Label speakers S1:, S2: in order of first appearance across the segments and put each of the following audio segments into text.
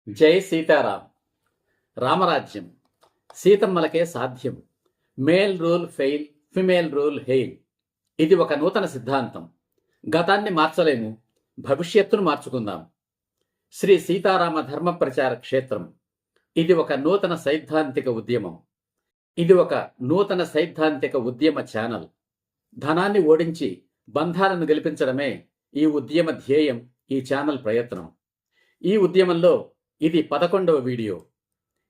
S1: జై సీతారాం. రామరాజ్యం సీతమ్మలకే సాధ్యం. Male rule fail, female rule hail. ఇది ఒక నూతన సిద్ధాంతం. గతాన్ని మార్చలేము, భవిష్యత్తును మార్చుకుందాం. శ్రీ సీతారామ ధర్మ ప్రచార క్షేత్రం. ఇది ఒక నూతన సైద్ధాంతిక ఉద్యమం. ఇది ఒక నూతన సైద్ధాంతిక ఉద్యమ ఛానల్. ధనాన్ని ఓడించి బంధాలను గెలిపించడమే ఈ ఉద్యమ ధ్యేయం, ఈ ఛానల్ ప్రయత్నం. ఈ ఉద్యమంలో ఇది 11వ వీడియో.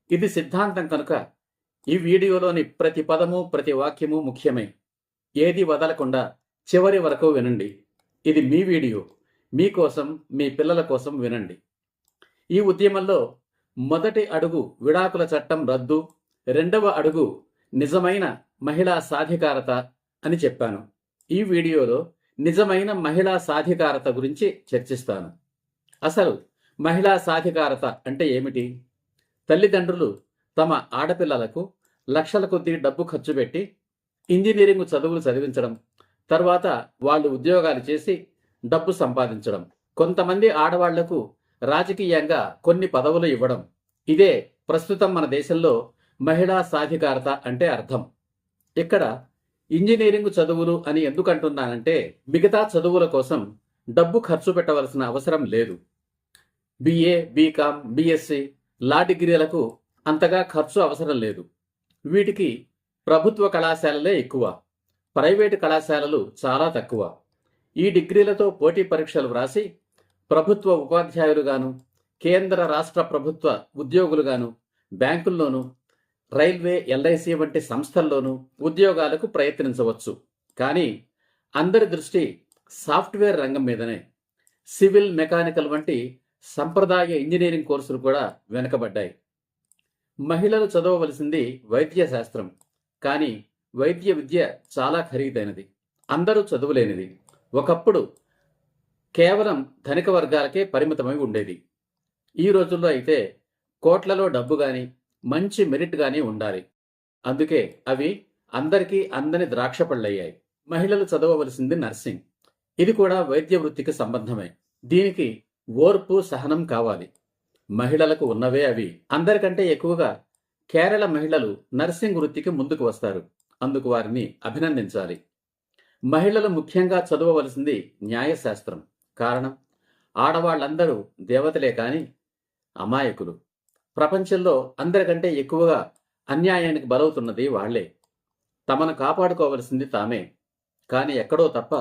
S1: ఇది సిద్ధాంతం కనుక ఈ వీడియోలోని ప్రతి పదము, ప్రతి వాక్యము ముఖ్యమే. ఏది వదలకుండా చివరి వరకు వినండి. ఇది మీ వీడియో, మీకోసం, మీ పిల్లల కోసం వినండి. ఈ ఉద్యమంలో మొదటి అడుగు విడాకుల చట్టం రద్దు, రెండవ అడుగు నిజమైన మహిళా సాధికారత అని చెప్పాను. ఈ వీడియోలో నిజమైన మహిళా సాధికారత గురించి చర్చిస్తాను. అసలు మహిళా సాధికారత అంటే ఏమిటి? తల్లిదండ్రులు తమ ఆడపిల్లలకు లక్షల కొద్దీ డబ్బు ఖర్చు పెట్టి ఇంజనీరింగ్ చదువులు చదివించడం, తర్వాత వాళ్ళు ఉద్యోగాలు చేసి డబ్బు సంపాదించడం, కొంతమంది ఆడవాళ్లకు రాజకీయంగా కొన్ని పదవులు ఇవ్వడం. ఇదే ప్రస్తుతం మన దేశంలో మహిళా సాధికారత అంటే అర్థం. ఇక్కడ ఇంజనీరింగ్ చదువులు అని ఎందుకంటున్నానంటే, మిగతా చదువుల కోసం డబ్బు ఖర్చు పెట్టవలసిన అవసరం లేదు. బిఏ, బీకామ్, బిఎస్సి, లా డిగ్రీలకు అంతగా ఖర్చు అవసరం లేదు. వీటికి ప్రభుత్వ కళాశాలలే ఎక్కువ, ప్రైవేటు కళాశాలలు చాలా తక్కువ. ఈ డిగ్రీలతో పోటీ పరీక్షలు వ్రాసి ప్రభుత్వ ఉపాధ్యాయులుగాను, కేంద్ర రాష్ట్ర ప్రభుత్వ ఉద్యోగులుగాను, బ్యాంకుల్లోనూ, రైల్వే, ఎల్ఐసి వంటి సంస్థల్లోనూ ఉద్యోగాలకు ప్రయత్నించవచ్చు. కానీ అందరి దృష్టి సాఫ్ట్వేర్ రంగం మీదనే. సివిల్, మెకానికల్ వంటి సంప్రదాయ ఇంజనీరింగ్ కోర్సులు కూడా వెనుకబడ్డాయి. మహిళలు చదవవలసింది వైద్య శాస్త్రం. కానీ వైద్య విద్య చాలా ఖరీదైనది, అందరూ చదువులేనిది. ఒకప్పుడు కేవలం ధనిక వర్గాలకే పరిమితమై ఉండేది. ఈ రోజుల్లో అయితే కోట్లలో డబ్బు గాని, మంచి మెరిట్ గాని ఉండాలి. అందుకే అవి అందరికీ అందని ద్రాక్ష పళ్ళయ్యాయి. మహిళలు చదవవలసింది నర్సింగ్. ఇది కూడా వైద్య వృత్తికి సంబంధమే. దీనికి ఓర్పు, సహనం కావాలి. మహిళలకు ఉన్నవే అవి. అందరికంటే ఎక్కువగా కేరళ మహిళలు నర్సింగ్ వృత్తికి ముందుకు వస్తారు. అందుకు వారిని అభినందించాలి. మహిళలు ముఖ్యంగా చదవవలసింది న్యాయశాస్త్రం. కారణం, ఆడవాళ్లందరూ దేవతలే కాని అమాయకులు. ప్రపంచంలో అందరికంటే ఎక్కువగా అన్యాయానికి బలవుతున్నది వాళ్లే. తమను కాపాడుకోవలసింది తామే. కాని ఎక్కడో తప్ప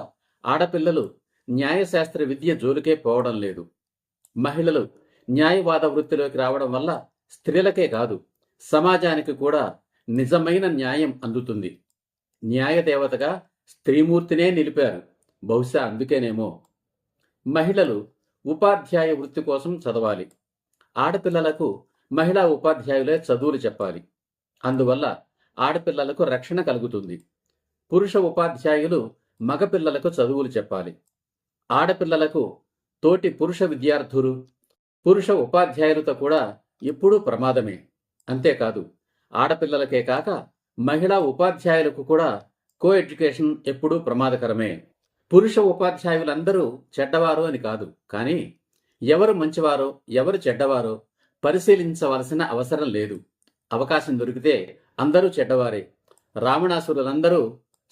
S1: ఆడపిల్లలు న్యాయశాస్త్ర విద్య జోలికే పోవడం లేదు. మహిళలు న్యాయవాద వృత్తిలోకి రావడం వల్ల స్త్రీలకే కాదు, సమాజానికి కూడా నిజమైన న్యాయం అందుతుంది. న్యాయదేవతగా స్త్రీమూర్తినే నిలిపారు. బహుశా అందుకేనేమో. మహిళలు ఉపాధ్యాయ వృత్తి కోసం చదవాలి. ఆడపిల్లలకు మహిళా ఉపాధ్యాయులే చదువులు చెప్పాలి. అందువల్ల ఆడపిల్లలకు రక్షణ కలుగుతుంది. పురుష ఉపాధ్యాయులు మగపిల్లలకు చదువులు చెప్పాలి. ఆడపిల్లలకు తోటి పురుష విద్యార్థులు, పురుష ఉపాధ్యాయులతో కూడా ఎప్పుడూ ప్రమాదమే. అంతేకాదు, ఆడపిల్లలకే కాక మహిళా ఉపాధ్యాయులకు కూడా కో ఎడ్యుకేషన్ ఎప్పుడూ ప్రమాదకరమే. పురుష ఉపాధ్యాయులందరూ చెడ్డవారు అని కాదు, కానీ ఎవరు మంచివారో, ఎవరు చెడ్డవారో పరిశీలించవలసిన అవసరం లేదు. అవకాశం దొరికితే అందరూ చెడ్డవారే. రావణాసురులందరూ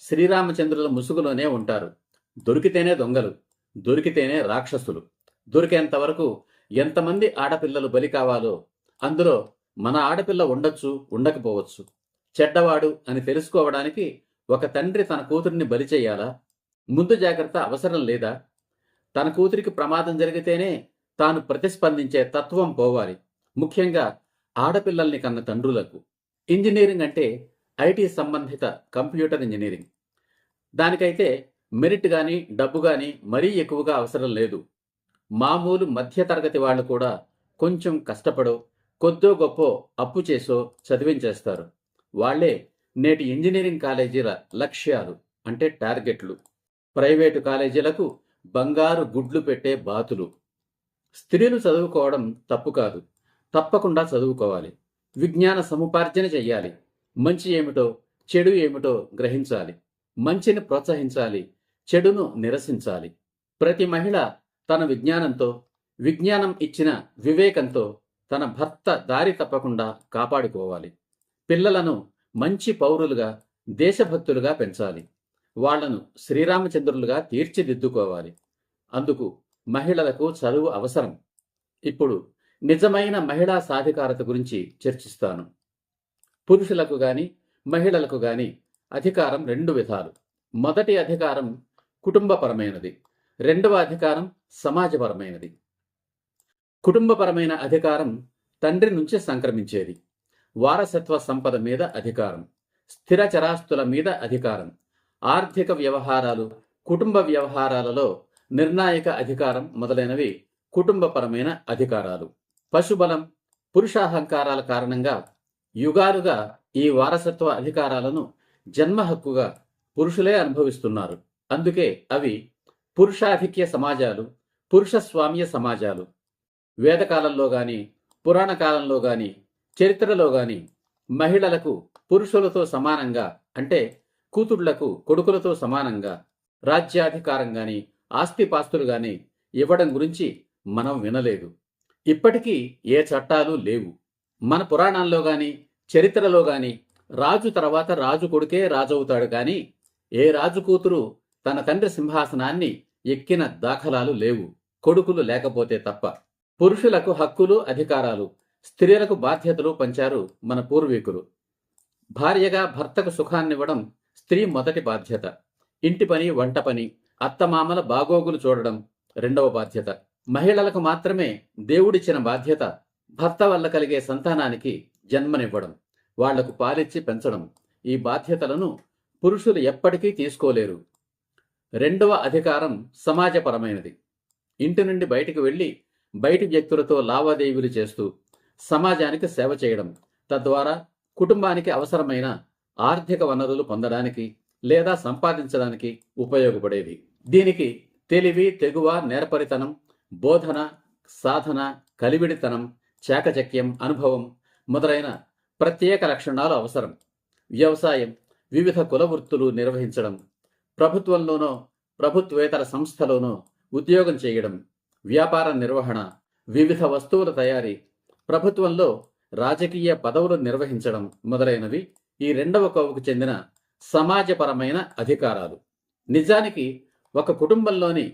S1: శ్రీరామచంద్రుల ముసుగులోనే ఉంటారు. దొరికితేనే దొంగలు, దొరికితేనే రాక్షసులు. దొరికేంత వరకు ఎంతమంది ఆడపిల్లలు బలి కావాలో అందులో మన ఆడపిల్ల ఉండొచ్చు, ఉండకపోవచ్చు. చెడ్డవాడు అని తెలుసుకోవడానికి ఒక తండ్రి తన కూతురిని బలి చేయాలా? ముందు జాగ్రత్త అవసరం లేదా? తన కూతురికి ప్రమాదం జరిగితేనే తాను ప్రతిస్పందించే తత్వం పోవాలి. ముఖ్యంగా ఆడపిల్లల్ని కన్న తండ్రులకు. ఇంజనీరింగ్ అంటే ఐటీ సంబంధిత కంప్యూటర్ ఇంజనీరింగ్. దానికైతే మెరిట్ గాని, డబ్బు గాని మరీ ఎక్కువగా అవసరం లేదు. మామూలు మధ్యతరగతి వాళ్ళు కూడా కొంచెం కష్టపడో, కొద్దో గొప్పో అప్పు చేసో చదివించేస్తారు. వాళ్లే నేటి ఇంజనీరింగ్ కాలేజీల లక్ష్యాలు, అంటే టార్గెట్లు. ప్రైవేటు కాలేజీలకు బంగారు గుడ్లు పెట్టే బాతులు. స్త్రీలు చదువుకోవడం తప్పు కాదు, తప్పకుండా చదువుకోవాలి. విజ్ఞాన సముపార్జన చెయ్యాలి. మంచి ఏమిటో, చెడు ఏమిటో గ్రహించాలి. మంచిని ప్రోత్సహించాలి, చెడును నిరసించాలి. ప్రతి మహిళ తన విజ్ఞానంతో, విజ్ఞానం ఇచ్చిన వివేకంతో తన భర్త దారి తప్పకుండా కాపాడుకోవాలి. పిల్లలను మంచి పౌరులుగా, దేశభక్తులుగా పెంచాలి. వాళ్లను శ్రీరామచంద్రులుగా తీర్చిదిద్దుకోవాలి. అందుకు మహిళలకు చదువు అవసరం. ఇప్పుడు నిజమైన మహిళా సాధికారత గురించి చర్చిస్తాను. పురుషులకు గాని మహిళలకు గాని అధికారం 2 విధాలు. మొదటి అధికారం కుటుంబపరమైనది, రెండవ అధికారం సమాజపరమైనది. కుటుంబపరమైన అధికారం తండ్రి నుంచి సంక్రమించేది. వారసత్వ సంపద మీద అధికారం, స్థిర చరాస్తుల మీద అధికారం, ఆర్థిక వ్యవహారాలు, కుటుంబ వ్యవహారాలలో నిర్ణాయక అధికారం మొదలైనవి కుటుంబపరమైన అధికారాలు. పశుబలం, పురుషాహంకారాల కారణంగా యుగాలుగా ఈ వారసత్వ అధికారాలను జన్మ హక్కుగా పురుషులే అనుభవిస్తున్నారు. అందుకే అవి పురుషాధిక్య సమాజాలు, పురుషస్వామ్య సమాజాలు. వేదకాలంలో గాని, పురాణ కాలంలో గాని, చరిత్రలో గాని మహిళలకు పురుషులతో సమానంగా, అంటే కూతుళ్లకు కొడుకులతో సమానంగా రాజ్యాధికారం గాని, ఆస్తిపాస్తులు గాని ఇవ్వడం గురించి మనం వినలేదు. ఇప్పటికీ ఏ చట్టాలు లేవు. మన పురాణాల్లో గాని, చరిత్రలో గాని రాజు తర్వాత రాజు కొడుకే రాజవుతాడు కానీ ఏ రాజు కూతురు తన తండ్రి సింహాసనాన్ని ఎక్కిన దాఖలాలు లేవు, కొడుకులు లేకపోతే తప్ప. పురుషులకు హక్కులు, అధికారాలు, స్త్రీలకు బాధ్యతలు పంచారు మన పూర్వీకులు. భార్యగా భర్తకు సుఖాన్నివ్వడం స్త్రీ మొదటి బాధ్యత. ఇంటి పని, వంట పని, అత్తమామల బాగోగులు చూడడం రెండవ బాధ్యత. మహిళలకు మాత్రమే దేవుడిచ్చిన బాధ్యత భర్త వల్ల కలిగే సంతానానికి జన్మనివ్వడం, వాళ్లకు పాలిచ్చి పెంచడం. ఈ బాధ్యతలను పురుషులు ఎప్పటికీ తీసుకోలేరు. రెండవ అధికారం సమాజపరమైనది. ఇంటి నుండి బయటికి వెళ్లి బయటి వ్యక్తులతో లావాదేవీలు చేస్తూ సమాజానికి సేవ చేయడం, తద్వారా కుటుంబానికి అవసరమైన ఆర్థిక వనరులు పొందడానికి లేదా సంపాదించడానికి ఉపయోగపడేది. దీనికి తెలివి, తెగువ, నేర్పరితనం, బోధన, సాధన, కలివిడితనం, చాకచక్యం, అనుభవం మొదలైన ప్రత్యేక లక్షణాలు అవసరం. వ్యవసాయం, వివిధ కుల వృత్తులు నిర్వహించడం, ప్రభుత్వంలోనో ప్రభుత్వేతర సంస్థలోనో ఉద్యోగం చేయడం, వ్యాపార నిర్వహణ, వివిధ వస్తువుల తయారీ, ప్రభుత్వంలో రాజకీయ పదవులు నిర్వహించడం మొదలైనవి ఈ రెండవ కోవకు చెందిన సమాజపరమైన అధికారాలు. నిజానికి ఒక కుటుంబంలోని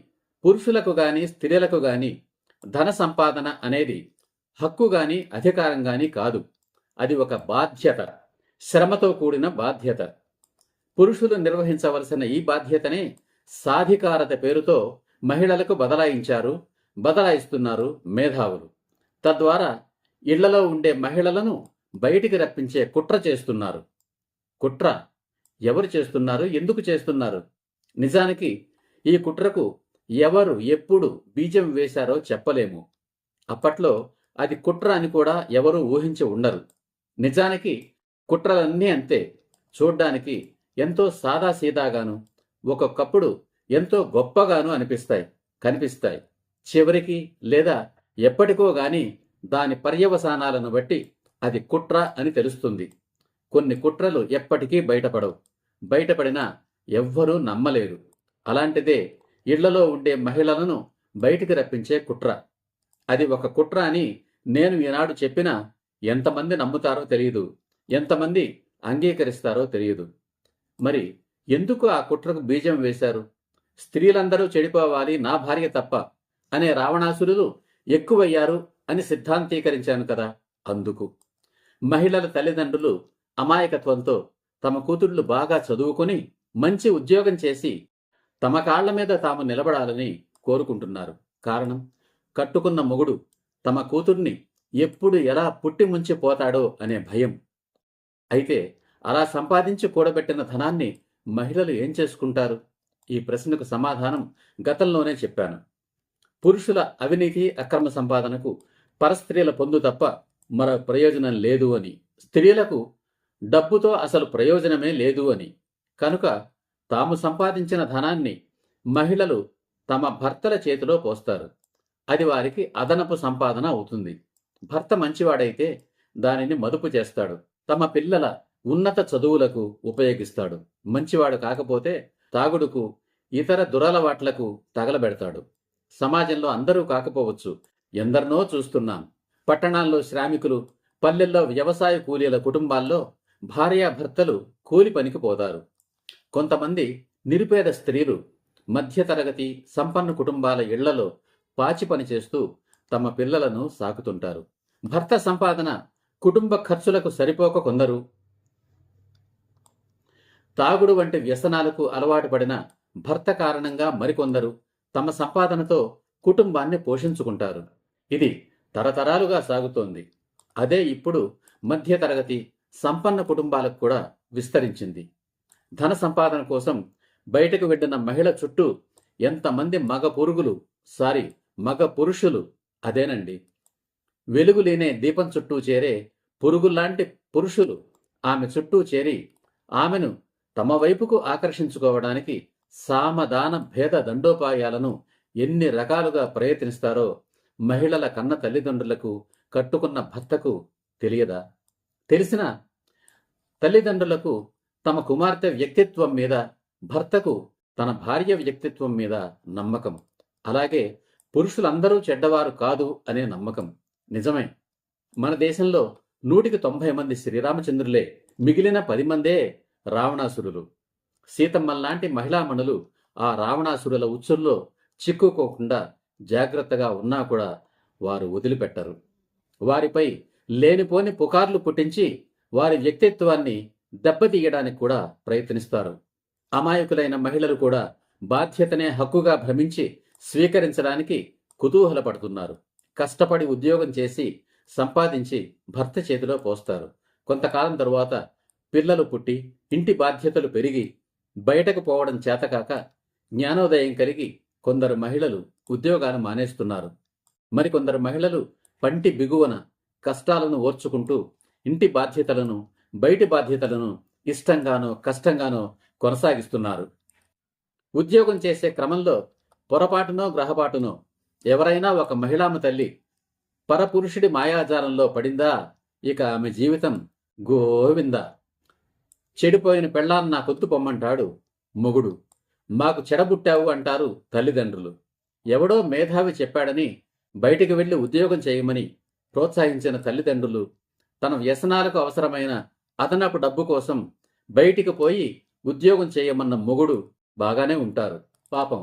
S1: పురుషులకు గాని స్త్రీలకు గాని ధన సంపాదన అనేది హక్కు గాని అధికారం గాని కాదు. అది ఒక బాధ్యత, శ్రమతో కూడిన బాధ్యత. పురుషులు నిర్వహించవలసిన ఈ బాధ్యతనే సాధికారత పేరుతో మహిళలకు బదలాయిస్తున్నారు మేధావులు. తద్వారా ఇళ్లలో ఉండే మహిళలను బయటికి రప్పించే కుట్ర చేస్తున్నారు. కుట్ర ఎవరు చేస్తున్నారు, ఎందుకు చేస్తున్నారు? నిజానికి ఈ కుట్రకు ఎవరు ఎప్పుడు బీజం వేశారో చెప్పలేము. అప్పట్లో అది కుట్ర అని కూడా ఎవరూ ఊహించి ఉండరు. నిజానికి కుట్రలన్నీ అంతే, చూడ్డానికి ఎంతో సాదాసీదాగాను, ఒక్కొక్కప్పుడు ఎంతో గొప్పగాను కనిపిస్తాయి. చివరికి లేదా ఎప్పటికో గాని దాని పర్యవసానాలను బట్టి అది కుట్ర అని తెలుస్తుంది. కొన్ని కుట్రలు ఎప్పటికీ బయటపడవు. బయటపడినా ఎవ్వరూ నమ్మలేరు. అలాంటిదే ఇళ్లలో ఉండే మహిళలను బయటికి రప్పించే కుట్ర. అది ఒక కుట్ర అని నేను ఈనాడు చెప్పినా ఎంతమంది నమ్ముతారో తెలియదు, ఎంతమంది అంగీకరిస్తారో తెలియదు. మరి ఎందుకు ఆ కుట్రకు బీజం వేశారు? స్త్రీలందరూ చెడిపోవాలి, నా భార్య తప్ప అనే రావణాసురులు ఎక్కువయ్యారు అని సిద్ధాంతీకరించాను కదా. అందుకు మహిళల తల్లిదండ్రులు అమాయకత్వంతో తమ కూతుళ్లు బాగా చదువుకుని మంచి ఉద్యోగం చేసి తమ కాళ్ల మీద తాము నిలబడాలని కోరుకుంటున్నారు. కారణం, కట్టుకున్న మొగుడు తమ కూతుర్ని ఎప్పుడు ఎలా పుట్టి ముంచిపోతాడో అనే భయం. అయితే అలా సంపాదించి కూడబెట్టిన ధనాన్ని మహిళలు ఏం చేసుకుంటారు? ఈ ప్రశ్నకు సమాధానం గతంలోనే చెప్పాను. పురుషుల అవినీతి, అక్రమ సంపాదనకు పరస్త్రీల పొందు తప్ప మరో ప్రయోజనం లేదు అని, స్త్రీలకు డబ్బుతో అసలు ప్రయోజనమే లేదు అని. కనుక తాము సంపాదించిన ధనాన్ని మహిళలు తమ భర్తల చేతిలో పోస్తారు. అది వారికి అదనపు సంపాదన అవుతుంది. భర్త మంచివాడైతే దానిని మదుపు చేస్తాడు, తమ పిల్లల ఉన్నత చదువులకు ఉపయోగిస్తాడు. మంచివాడు కాకపోతే తాగుడుకు, ఇతర దురలవాట్లకు తగలబెడతాడు. సమాజంలో అందరూ కాకపోవచ్చు, ఎందరినో చూస్తున్నాం. పట్టణాల్లో శ్రామికులు, పల్లెల్లో వ్యవసాయ కూలీల కుటుంబాల్లో భార్యాభర్తలు కూలి పనికి పోతారు. కొంతమంది నిరుపేద స్త్రీలు మధ్యతరగతి సంపన్న కుటుంబాల ఇళ్లలో పాచి పనిచేస్తూ తమ పిల్లలను సాకుతుంటారు. భర్త సంపాదన కుటుంబ ఖర్చులకు సరిపోక కొందరు తాగుడు వంటి వ్యసనాలకు అలవాటు పడిన భర్త కారణంగా మరికొందరు తమ సంపాదనతో కుటుంబాన్ని పోషించుకుంటారు. ఇది తరతరాలుగా సాగుతోంది. అదే ఇప్పుడు మధ్యతరగతి సంపన్న కుటుంబాలకు కూడా విస్తరించింది. ధన సంపాదన కోసం బయటకు వెళ్లిన మహిళ చుట్టూ ఎంతమంది మగ పురుషులు అదేనండి. వెలుగులేనే దీపం చుట్టూ చేరే పురుగుల్లాంటి పురుషులు ఆమె చుట్టూ చేరి ఆమెను తమ వైపుకు ఆకర్షించుకోవడానికి సామదాన భేద దండోపాయాలను ఎన్ని రకాలుగా ప్రయత్నిస్తారో మహిళల కన్న తల్లిదండ్రులకు, కట్టుకున్న భర్తకు తెలియదా? తెలిసిన తల్లిదండ్రులకు తమ కుమార్తె వ్యక్తిత్వం మీద, భర్తకు తన భార్య వ్యక్తిత్వం మీద నమ్మకం. అలాగే పురుషులందరూ చెడ్డవారు కాదు అనే నమ్మకం. నిజమే, మన దేశంలో 100కి 90 మంది శ్రీరామచంద్రులే, మిగిలిన 10 మందే రావణాసురులు. సీతమ్మల్లాంటి మహిళామణులు ఆ రావణాసురుల ఉచ్చుల్లో చిక్కుకోకుండా జాగ్రత్తగా ఉన్నా కూడా వారు వదిలిపెట్టరు. వారిపై లేనిపోని పుకార్లు పుట్టించి వారి వ్యక్తిత్వాన్ని దెబ్బతీయడానికి కూడా ప్రయత్నిస్తారు. అమాయకులైన మహిళలు కూడా బాధ్యతనే హక్కుగా భ్రమించి స్వీకరించడానికి కుతూహలపడుతున్నారు. కష్టపడి ఉద్యోగం చేసి సంపాదించి భర్త చేతిలో పోస్తారు. కొంతకాలం తరువాత పిల్లలు పుట్టి ఇంటి బాధ్యతలు పెరిగి బయటకు పోవడం చేతకాక జ్ఞానోదయం కలిగి కొందరు మహిళలు ఉద్యోగాలు మానేస్తున్నారు. మరికొందరు మహిళలు పంటి బిగువన కష్టాలను ఓర్చుకుంటూ ఇంటి బాధ్యతలను, బయటి బాధ్యతలను ఇష్టంగానో కష్టంగానో కొనసాగిస్తున్నారు. ఉద్యోగం చేసే క్రమంలో పొరపాటునో గ్రహపాటునో ఎవరైనా ఒక మహిళామ తల్లి పరపురుషుడి మాయాజాలంలో పడిందా, ఇక ఆమె జీవితం గోవింద. చెడిపోయిన పెళ్ళాన్ని నాకొద్దు పొమ్మంటాడు మొగుడు. మాకు చెడబుట్టావు అంటారు తల్లిదండ్రులు. ఎవడో మేధావి చెప్పాడని బయటికి వెళ్లి ఉద్యోగం చేయమని ప్రోత్సహించిన తల్లిదండ్రులు తన వ్యసనాలకు అవసరమైన అదనపు డబ్బు కోసం బయటికి పోయి ఉద్యోగం చేయమన్న మొగుడు బాగానే ఉంటారు. పాపం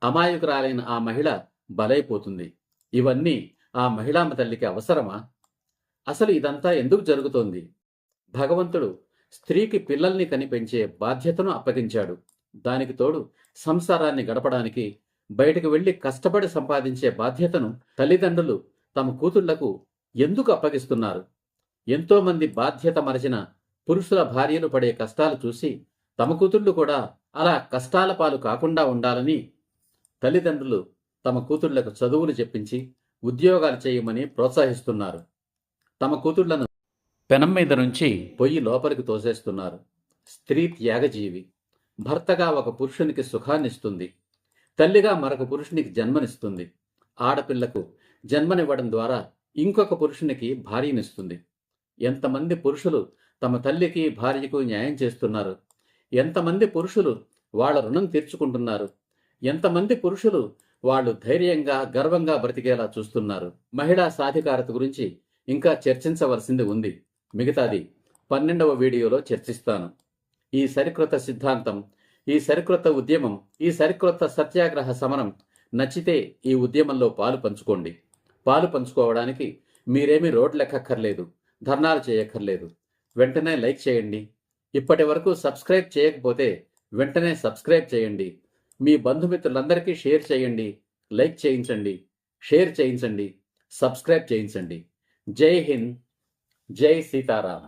S1: అమాయకురాలైన ఆ మహిళ బలైపోతుంది. ఇవన్నీ ఆ మహిళామ తల్లికి అవసరమా? అసలు ఇదంతా ఎందుకు జరుగుతోంది? భగవంతుడు స్త్రీకి పిల్లల్ని కనిపెంచే బాధ్యతను అప్పగించాడు. దానికి తోడు సంసారాన్ని గడపడానికి బయటకు వెళ్లి కష్టపడి సంపాదించే బాధ్యతను తల్లిదండ్రులు తమ కూతుళ్లకు ఎందుకు అప్పగిస్తున్నారు? ఎంతో మంది బాధ్యత మరచిన పురుషుల భార్యలు పడే కష్టాలు చూసి తమ కూతుళ్లు కూడా అలా కష్టాల పాలు కాకుండా ఉండాలని తల్లిదండ్రులు తమ కూతుళ్లకు చదువులు చెప్పించి ఉద్యోగాలు చేయమని ప్రోత్సహిస్తున్నారు. తమ కూతుళ్లను పెనం మీద నుంచి పొయ్యి లోపలికి తోసేస్తున్నారు. స్త్రీ త్యాగజీవి. భర్తగా ఒక పురుషునికి సుఖాన్నిస్తుంది. తల్లిగా మరొక పురుషునికి జన్మనిస్తుంది. ఆడపిల్లకు జన్మనివ్వడం ద్వారా ఇంకొక పురుషునికి భార్యనిస్తుంది. ఎంతమంది పురుషులు తమ తల్లికి భార్యకు న్యాయం చేస్తున్నారు? ఎంతమంది పురుషులు వాళ్ళ రుణం తీర్చుకుంటున్నారు? ఎంతమంది పురుషులు వాళ్ళు ధైర్యంగా గర్వంగా బ్రతికేలా చూస్తున్నారు? మహిళా సాధికారత గురించి ఇంకా చర్చించవలసింది ఉంది. మిగతాది 12వ వీడియోలో చర్చిస్తాను. ఈ సరికొత్త సిద్ధాంతం, ఈ సరికొత్త ఉద్యమం, ఈ సరికొత్త సత్యాగ్రహ సమరం నచ్చితే ఈ ఉద్యమంలో పాలు పంచుకోండి. పాలు పంచుకోవడానికి మీరేమీ రోడ్లెక్కక్కర్లేదు, ధర్నాలు చేయక్కర్లేదు. వెంటనే లైక్ చేయండి. ఇప్పటి వరకు సబ్స్క్రైబ్ చేయకపోతే వెంటనే సబ్స్క్రైబ్ చేయండి. మీ బంధుమిత్రులందరికీ షేర్ చేయండి. లైక్ చేయించండి, షేర్ చేయించండి, సబ్స్క్రైబ్ చేయించండి. జై హింద్, జై సీతారాం.